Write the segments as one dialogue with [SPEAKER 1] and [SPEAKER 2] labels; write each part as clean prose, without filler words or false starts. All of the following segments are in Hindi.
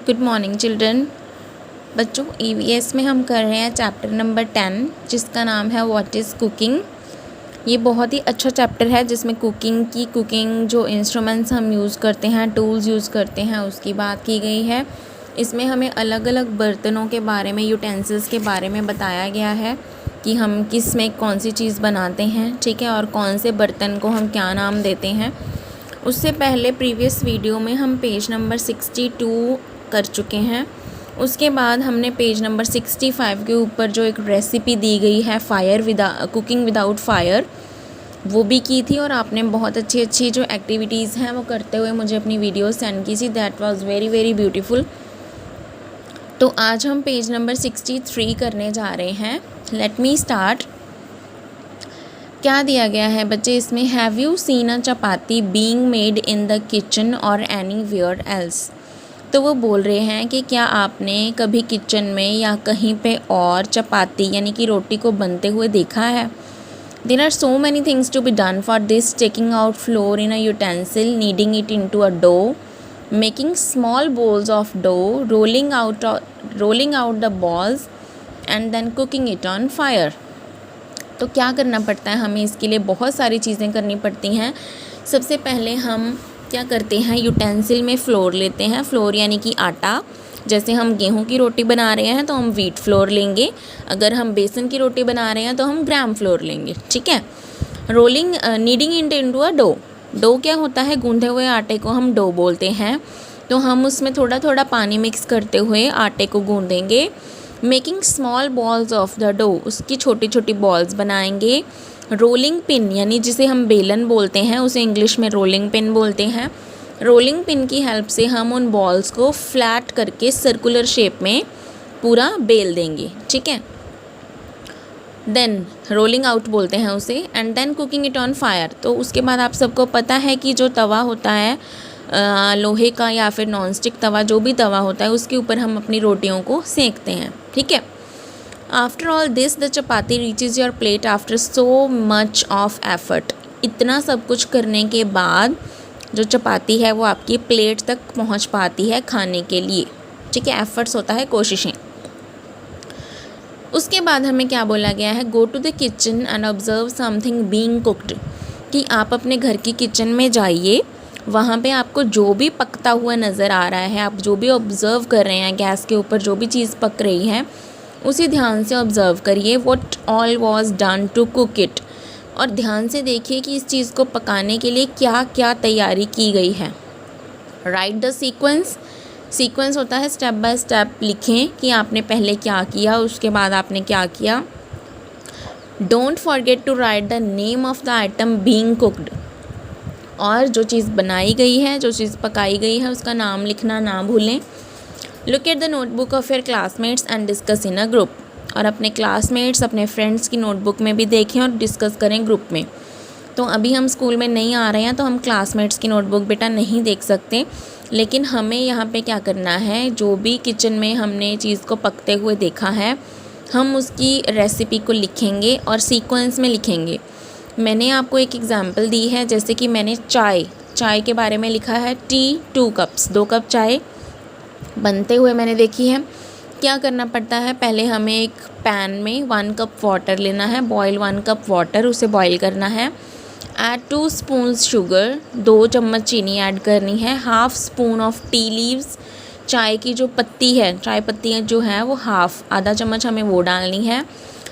[SPEAKER 1] Good morning children. बच्चों, ईवीएस में हम कर रहे हैं चैप्टर नंबर 10 जिसका नाम है व्हाट इज़ कुकिंग। ये बहुत ही अच्छा चैप्टर है जिसमें कुकिंग जो इंस्ट्रूमेंट्स हम यूज़ करते हैं, टूल्स यूज़ करते हैं, उसकी बात की गई है। इसमें हमें अलग अलग बर्तनों के बारे में, यूटेंसिल्स के बारे में बताया गया है कि हम किस में कौन सी चीज़ बनाते हैं, ठीक है, और कौन से बर्तन को हम क्या नाम देते हैं। उससे पहले प्रीवियस वीडियो में हम पेज नंबर 62 कर चुके हैं। उसके बाद हमने पेज नंबर 65 के ऊपर जो एक रेसिपी दी गई है कुकिंग विदाउट फायर, वो भी की थी और आपने बहुत अच्छी जो एक्टिविटीज़ हैं वो करते हुए मुझे अपनी वीडियो सेंड की थी। That was very very beautiful. तो आज हम पेज नंबर 63 करने जा रहे हैं। Let me start. क्या दिया गया है बच्चे इसमें? Have you seen a chapati being made in the kitchen और एनीवेयर एल्स। तो वो बोल रहे हैं कि क्या आपने कभी किचन में या कहीं पे और चपाती यानी कि रोटी को बनते हुए देखा है? There are so many things to be done for this. Taking out flour in a utensil, kneading it into a dough, making small balls of dough, rolling out the balls and then cooking it on fire. तो क्या करना पड़ता है हमें? इसके लिए बहुत सारी चीज़ें करनी पड़ती हैं। सबसे पहले हम क्या करते हैं, यूटेंसिल में फ्लोर लेते हैं। फ्लोर यानी कि आटा। जैसे हम गेहूं की रोटी बना रहे हैं तो हम व्हीट फ्लोर लेंगे, अगर हम बेसन की रोटी बना रहे हैं तो हम ग्राम फ्लोर लेंगे, ठीक है। Kneading it into a dough. Dough क्या होता है? गूंधे हुए आटे को हम डो बोलते हैं। तो हम उसमें थोड़ा थोड़ा पानी मिक्स करते हुए आटे को गूंदेंगे। Making small balls of the dough, उसकी छोटी छोटी बॉल्स बनाएंगे। रोलिंग पिन यानी जिसे हम बेलन बोलते हैं, उसे इंग्लिश में रोलिंग पिन बोलते हैं। रोलिंग पिन की हेल्प से हम उन बॉल्स को फ्लैट करके सर्कुलर शेप में पूरा बेल देंगे, ठीक है। देन रोलिंग आउट बोलते हैं उसे। And then cooking it on fire. तो उसके बाद आप सबको पता है कि जो तवा होता है लोहे का या फिर नॉनस्टिक तवा, जो भी तवा होता है, उसके ऊपर हम अपनी रोटियों को सेकते हैं, ठीक है। After all this the chapati reaches your plate after so much of effort. इतना सब कुछ करने के बाद जो चपाती है वो आपकी प्लेट तक पहुंच पाती है खाने के लिए, ठीक है। एफर्ट्स होता है कोशिशें। उसके बाद हमें क्या बोला गया है? Go to the kitchen and observe something being cooked. कि आप अपने घर की किचन में जाइए, वहाँ पे आपको जो भी पकता हुआ नज़र आ रहा है, आप जो भी ऑब्ज़र्व कर रहे हैं, गैस के ऊपर जो भी चीज़ पक रही है उसे ध्यान से ऑब्ज़र्व करिए। What all was done to cook it. और ध्यान से देखिए कि इस चीज़ को पकाने के लिए क्या क्या तैयारी की गई है। राइट द सीक्वेंस होता है स्टेप बाय स्टेप लिखें कि आपने पहले क्या किया, उसके बाद आपने क्या किया। Don't forget to write the name of the item being cooked. और जो चीज़ बनाई गई है, जो चीज़ पकाई गई है, उसका नाम लिखना ना भूलें। Look at the notebook of your classmates and discuss in a group. और अपने क्लासमेट्स, अपने फ्रेंड्स की नोटबुक में भी देखें और डिस्कस करें ग्रुप में। तो अभी हम स्कूल में नहीं आ रहे हैं तो हम क्लासमेट्स की नोटबुक बेटा नहीं देख सकते, लेकिन हमें यहाँ पे क्या करना है, जो भी किचन में हमने चीज़ को पकते हुए देखा है, हम उसकी रेसिपी को लिखेंगे और सीक्वेंस में लिखेंगे। मैंने आपको एक एग्ज़ाम्पल दी है, जैसे कि मैंने चाय के बारे में लिखा है टी 2 कप्स, 2 कप चाय बनते हुए मैंने देखी है। क्या करना पड़ता है? पहले हमें एक पैन में 1 कप वाटर लेना है, बॉयल 1 कप वाटर, उसे बॉयल करना है। ऐड 2 स्पून्स शुगर, 2 चम्मच चीनी ऐड करनी है। Half spoon of tea leaves, चाय की जो पत्ती है, चाय पत्तियाँ जो है वो आधा चम्मच हमें वो डालनी है।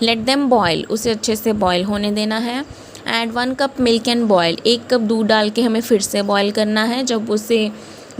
[SPEAKER 1] लेट देम बॉयल, उसे अच्छे से बॉयल होने देना है। Add 1 cup milk and boil, 1 cup दूध डाल के हमें फिर से बॉयल करना है। जब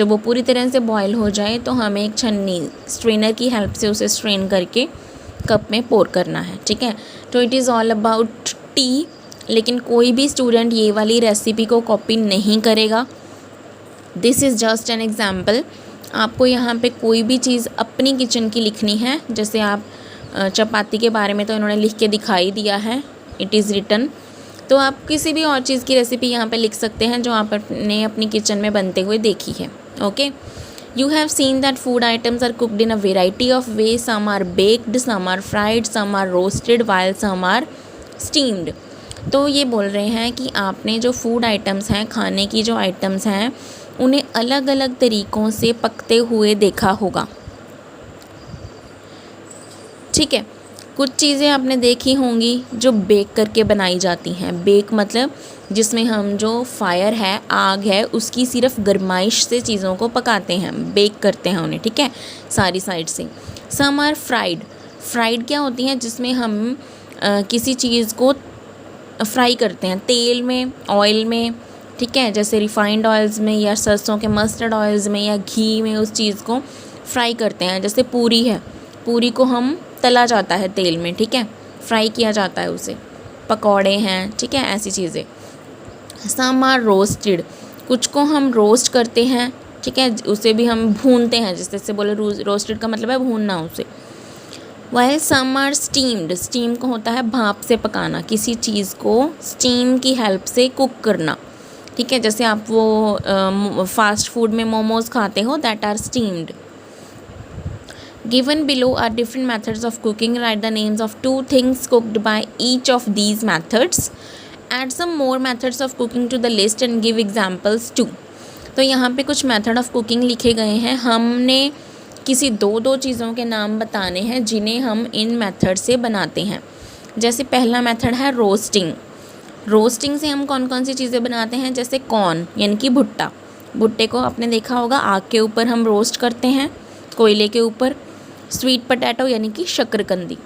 [SPEAKER 1] वो पूरी तरह से बॉयल हो जाए तो हमें एक छन्नी, स्ट्रेनर की हेल्प से उसे स्ट्रेन करके कप में पोर करना है, ठीक है। तो it is all about T. लेकिन कोई भी स्टूडेंट ये वाली रेसिपी को कॉपी नहीं करेगा। This is just an example. आपको यहाँ पे कोई भी चीज़ अपनी किचन की लिखनी है। जैसे आप चपाती के बारे में तो इन्होंने लिख के दिखाई दिया है, इट इज़ रिटन। तो आप किसी भी और चीज़ की रेसिपी यहाँ पे लिख सकते हैं जो आपने अपनी किचन में बनते हुए देखी है। Okay, you have seen that food items are cooked in a variety of way. Some are baked, some are fried, some are roasted, while some are steamed. तो ये बोल रहे हैं कि आपने जो फूड आइटम्स हैं, खाने की जो आइटम्स हैं, उन्हें अलग अलग तरीक़ों से पकते हुए देखा होगा। ठीक है, कुछ चीज़ें आपने देखी होंगी जो बेक करके बनाई जाती हैं। बेक मतलब जिसमें हम जो फायर है, आग है, उसकी सिर्फ गरमाइश से चीज़ों को पकाते हैं, बेक करते हैं उन्हें। ठीक है, सारी साइड से। सम आर फ्राइड। फ्राइड क्या होती हैं, जिसमें हम किसी चीज़ को फ्राई करते हैं तेल में, ऑयल में। ठीक है, जैसे रिफाइंड ऑयल्स में या सरसों के मस्टर्ड ऑयल्स में या घी में उस चीज़ को फ्राई करते हैं। जैसे पूरी है, पूरी को हम तला जाता है तेल में। ठीक है, फ्राई किया जाता है उसे। पकौड़े हैं, ठीक है, ऐसी चीज़ें। Some are roasted. कुछ को हम रोस्ट करते हैं। ठीक है, उसे भी हम भूनते हैं, जैसे बोले रोस्टेड का मतलब है भूनना उसे। While some are steamed. Steam को होता है भाप से पकाना, किसी चीज़ को स्टीम की हेल्प से कुक करना। ठीक है, जैसे आप वो फास्ट फूड में मोमोज खाते हो, that are steamed. Given below are different methods of cooking. Write the names of 2 things cooked by each of these methods. Add some more methods of cooking to the list and give examples too. तो यहाँ पे कुछ मेथड ऑफ कुकिंग लिखे गए हैं। हमने किसी दो चीज़ों के नाम बताने हैं जिन्हें हम इन मेथड से बनाते हैं। जैसे पहला मेथड है रोस्टिंग। रोस्टिंग से हम कौन कौन सी चीज़ें बनाते हैं, जैसे कॉर्न यानी कि भुट्टा। भुट्टे को आपने देखा होगा, आग के ऊपर हम रोस्ट करते हैं, कोयले के ऊपर। स्वीट पोटैटो यानी कि शक्करकंदी।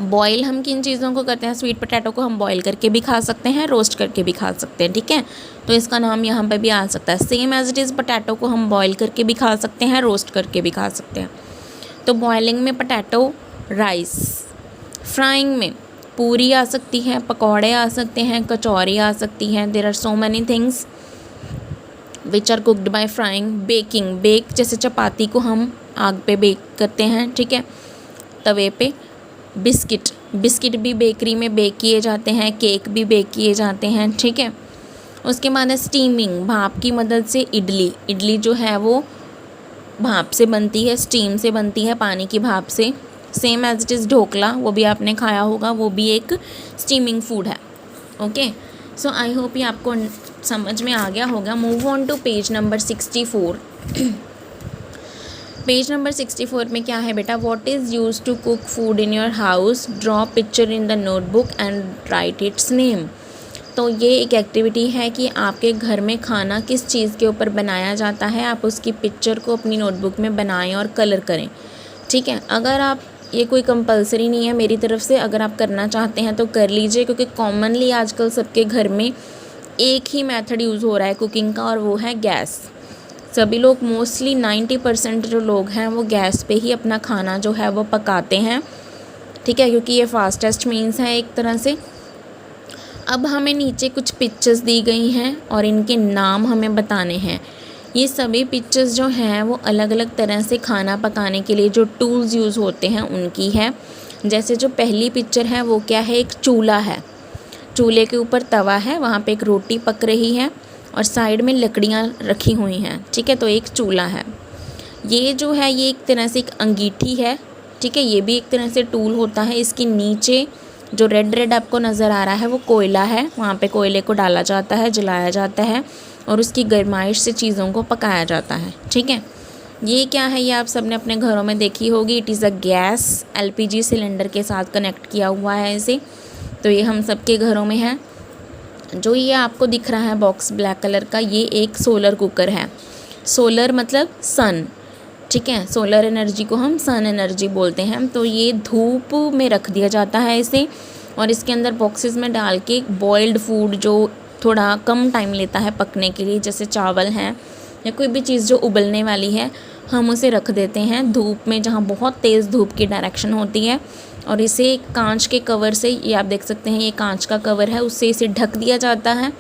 [SPEAKER 1] बॉयल हम किन चीज़ों को करते हैं, स्वीट पोटैटो को हम बॉयल करके भी खा सकते हैं, रोस्ट करके भी खा सकते हैं। ठीक है, तो इसका नाम यहाँ पे भी आ सकता है। Same as it is potato को हम बॉयल करके भी खा सकते हैं, रोस्ट करके भी खा सकते हैं। तो बॉयलिंग में पोटैटो, राइस। फ्राइंग में पूरी आ सकती है, पकौड़े आ सकते हैं, कचौरी आ सकती हैं। There are so many things which are cooked by frying. Baking, bake जैसे चपाती को हम आग पे बेक करते हैं, ठीक है, तवे पे। बिस्किट, बिस्किट भी बेकरी में बेक किए जाते हैं, केक भी बेक किए जाते हैं। ठीक है, उसके बाद है स्टीमिंग, भाप की मदद से इडली। इडली जो है वो भाप से बनती है, स्टीम से बनती है, पानी की भाप से। Same as it is dhokla, वो भी आपने खाया होगा, वो भी एक स्टीमिंग फूड है। ओके, सो आई होप ये आपको समझ में आ गया होगा। Move on to page number 64। Page number 64 में क्या है बेटा, what is use to cook food in your house, draw picture in the notebook and write its name. तो ये एक एक्टिविटी है कि आपके घर में खाना किस चीज़ के ऊपर बनाया जाता है, आप उसकी पिक्चर को अपनी नोटबुक में बनाएं और कलर करें। ठीक है, अगर आप, ये कोई कंपलसरी नहीं है मेरी तरफ से, अगर आप करना चाहते हैं तो कर लीजिए, क्योंकि कॉमनली आजकल सबके घर में एक ही मेथड यूज़ हो रहा है कुकिंग का, और वो है गैस। सभी लोग, मोस्टली 90% जो लोग हैं वो गैस पे ही अपना खाना जो है वो पकाते हैं। ठीक है, क्योंकि ये फास्टेस्ट मीन्स है एक तरह से। अब हमें नीचे कुछ पिक्चर्स दी गई हैं और इनके नाम हमें बताने हैं। ये सभी पिक्चर्स जो हैं वो अलग अलग तरह से खाना पकाने के लिए जो टूल्स यूज़ होते हैं उनकी है। जैसे जो पहली पिक्चर है वो क्या है, एक चूल्हा है, चूल्हे के ऊपर तवा है, वहाँ पे एक रोटी पक रही है और साइड में लकड़ियाँ रखी हुई हैं। ठीक है, तो एक चूल्हा है। ये जो है ये एक तरह से एक अंगीठी है। ठीक है, ये भी एक तरह से टूल होता है। इसके नीचे जो रेड रेड आपको नज़र आ रहा है वो कोयला है, वहाँ पे कोयले को डाला जाता है, जलाया जाता है और उसकी गर्माइश से चीज़ों को पकाया जाता है। ठीक है, ये क्या है, ये आप सबने अपने घरों में देखी होगी। It is a gas, LPG cylinder के साथ कनेक्ट किया हुआ है इसे, तो ये हम सबके घरों में है। जो ये आपको दिख रहा है बॉक्स ब्लैक कलर का, ये एक सोलर कुकर है। सोलर मतलब सन। ठीक है, सोलर एनर्जी को हम सन एनर्जी बोलते हैं। तो ये धूप में रख दिया जाता है इसे, और इसके अंदर बॉक्सेस में डाल के बॉइल्ड फूड जो थोड़ा कम टाइम लेता है पकने के लिए, जैसे चावल हैं या कोई भी चीज़ जो उबलने वाली है, हम उसे रख देते हैं धूप में, जहाँ बहुत तेज़ धूप की डायरेक्शन होती है। और इसे कांच के कवर से, ये आप देख सकते हैं, ये कांच का कवर है, उससे इसे ढक दिया जाता है।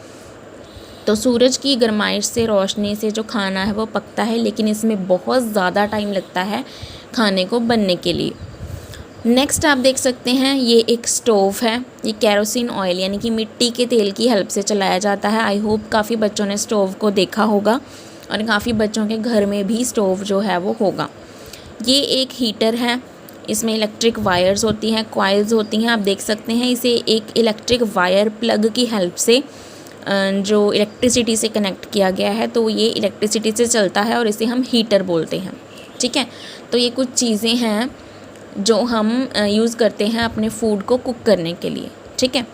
[SPEAKER 1] तो सूरज की गर्माइश से, रोशनी से जो खाना है वो पकता है, लेकिन इसमें बहुत ज़्यादा टाइम लगता है खाने को बनने के लिए। नेक्स्ट आप देख सकते हैं, ये एक स्टोव है। ये केरोसिन ऑयल यानी कि मिट्टी के तेल की हेल्प से चलाया जाता है। आई होप काफ़ी बच्चों ने स्टोव को देखा होगा और काफ़ी बच्चों के घर में भी स्टोव जो है वो होगा। ये एक हीटर है, इसमें इलेक्ट्रिक वायर्स होती हैं, कॉइल्स होती हैं। आप देख सकते हैं, इसे एक इलेक्ट्रिक वायर प्लग की हेल्प से जो इलेक्ट्रिसिटी से कनेक्ट किया गया है, तो ये इलेक्ट्रिसिटी से चलता है और इसे हम हीटर बोलते हैं। ठीक है, तो ये कुछ चीज़ें हैं जो हम यूज़ करते हैं अपने फूड को कुक करने के लिए। ठीक है,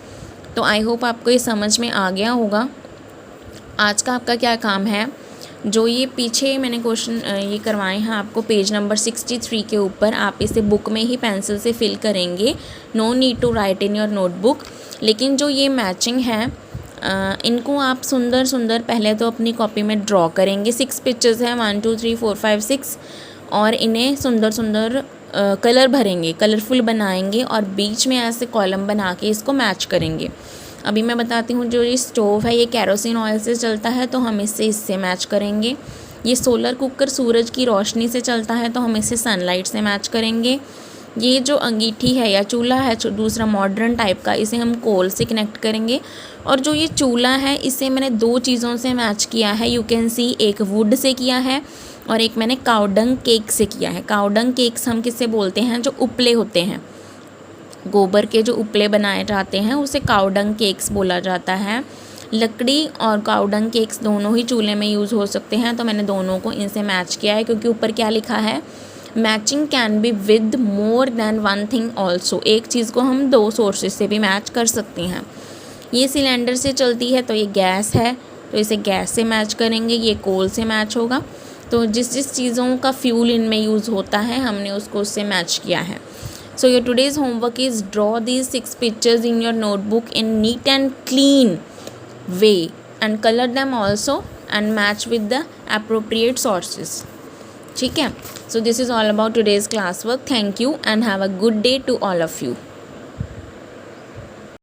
[SPEAKER 1] तो आई होप आपको ये समझ में आ गया होगा। आज का आपका क्या काम है, जो ये पीछे मैंने क्वेश्चन ये करवाए हैं आपको पेज नंबर 63 के ऊपर, आप इसे बुक में ही पेंसिल से फिल करेंगे, no need to write in your notebook. लेकिन जो ये मैचिंग है इनको आप सुंदर सुंदर पहले तो अपनी कॉपी में ड्रॉ करेंगे। 6 पिक्चर्स हैं, 1 2 3 4 5 6, और इन्हें सुंदर सुंदर कलर भरेंगे, कलरफुल बनाएंगे और बीच में ऐसे कॉलम बना के इसको मैच करेंगे। अभी मैं बताती हूँ, जो ये स्टोव है ये कैरोसिन ऑयल से चलता है, तो हम इससे मैच करेंगे। ये सोलर कुकर सूरज की रोशनी से चलता है, तो हम इसे सनलाइट से मैच करेंगे। ये जो अंगीठी है या चूल्हा है दूसरा मॉडर्न टाइप का, इसे हम कोल से कनेक्ट करेंगे। और जो ये चूल्हा है इसे मैंने 2 चीज़ों से मैच किया है, यू कैन सी, एक वुड से किया है और एक मैंने काउडंग केक से किया है। काउडंग केक्स हम किससे बोलते हैं, जो उपले होते हैं, गोबर के जो उपले बनाए जाते हैं उसे काउडंग केक्स बोला जाता है। लकड़ी और काउडंग केक्स दोनों ही चूल्हे में यूज़ हो सकते हैं, तो मैंने दोनों को इनसे मैच किया है, क्योंकि ऊपर क्या लिखा है, matching can be with more than 1 thing also. एक चीज़ को हम 2 सोर्सेज से भी मैच कर सकते हैं। ये सिलेंडर से चलती है, तो ये गैस है, तो इसे गैस से मैच करेंगे। ये कोल से मैच होगा। तो जिस जिस चीज़ों का फ्यूल इनमें यूज़ होता है हमने उसको उससे मैच किया है। So your today's homework is draw these 6 pictures in your notebook in neat and clean way and color them also and match with the appropriate sources. ठीक है, so this is all about today's classwork. Thank you and have a good day to all of you.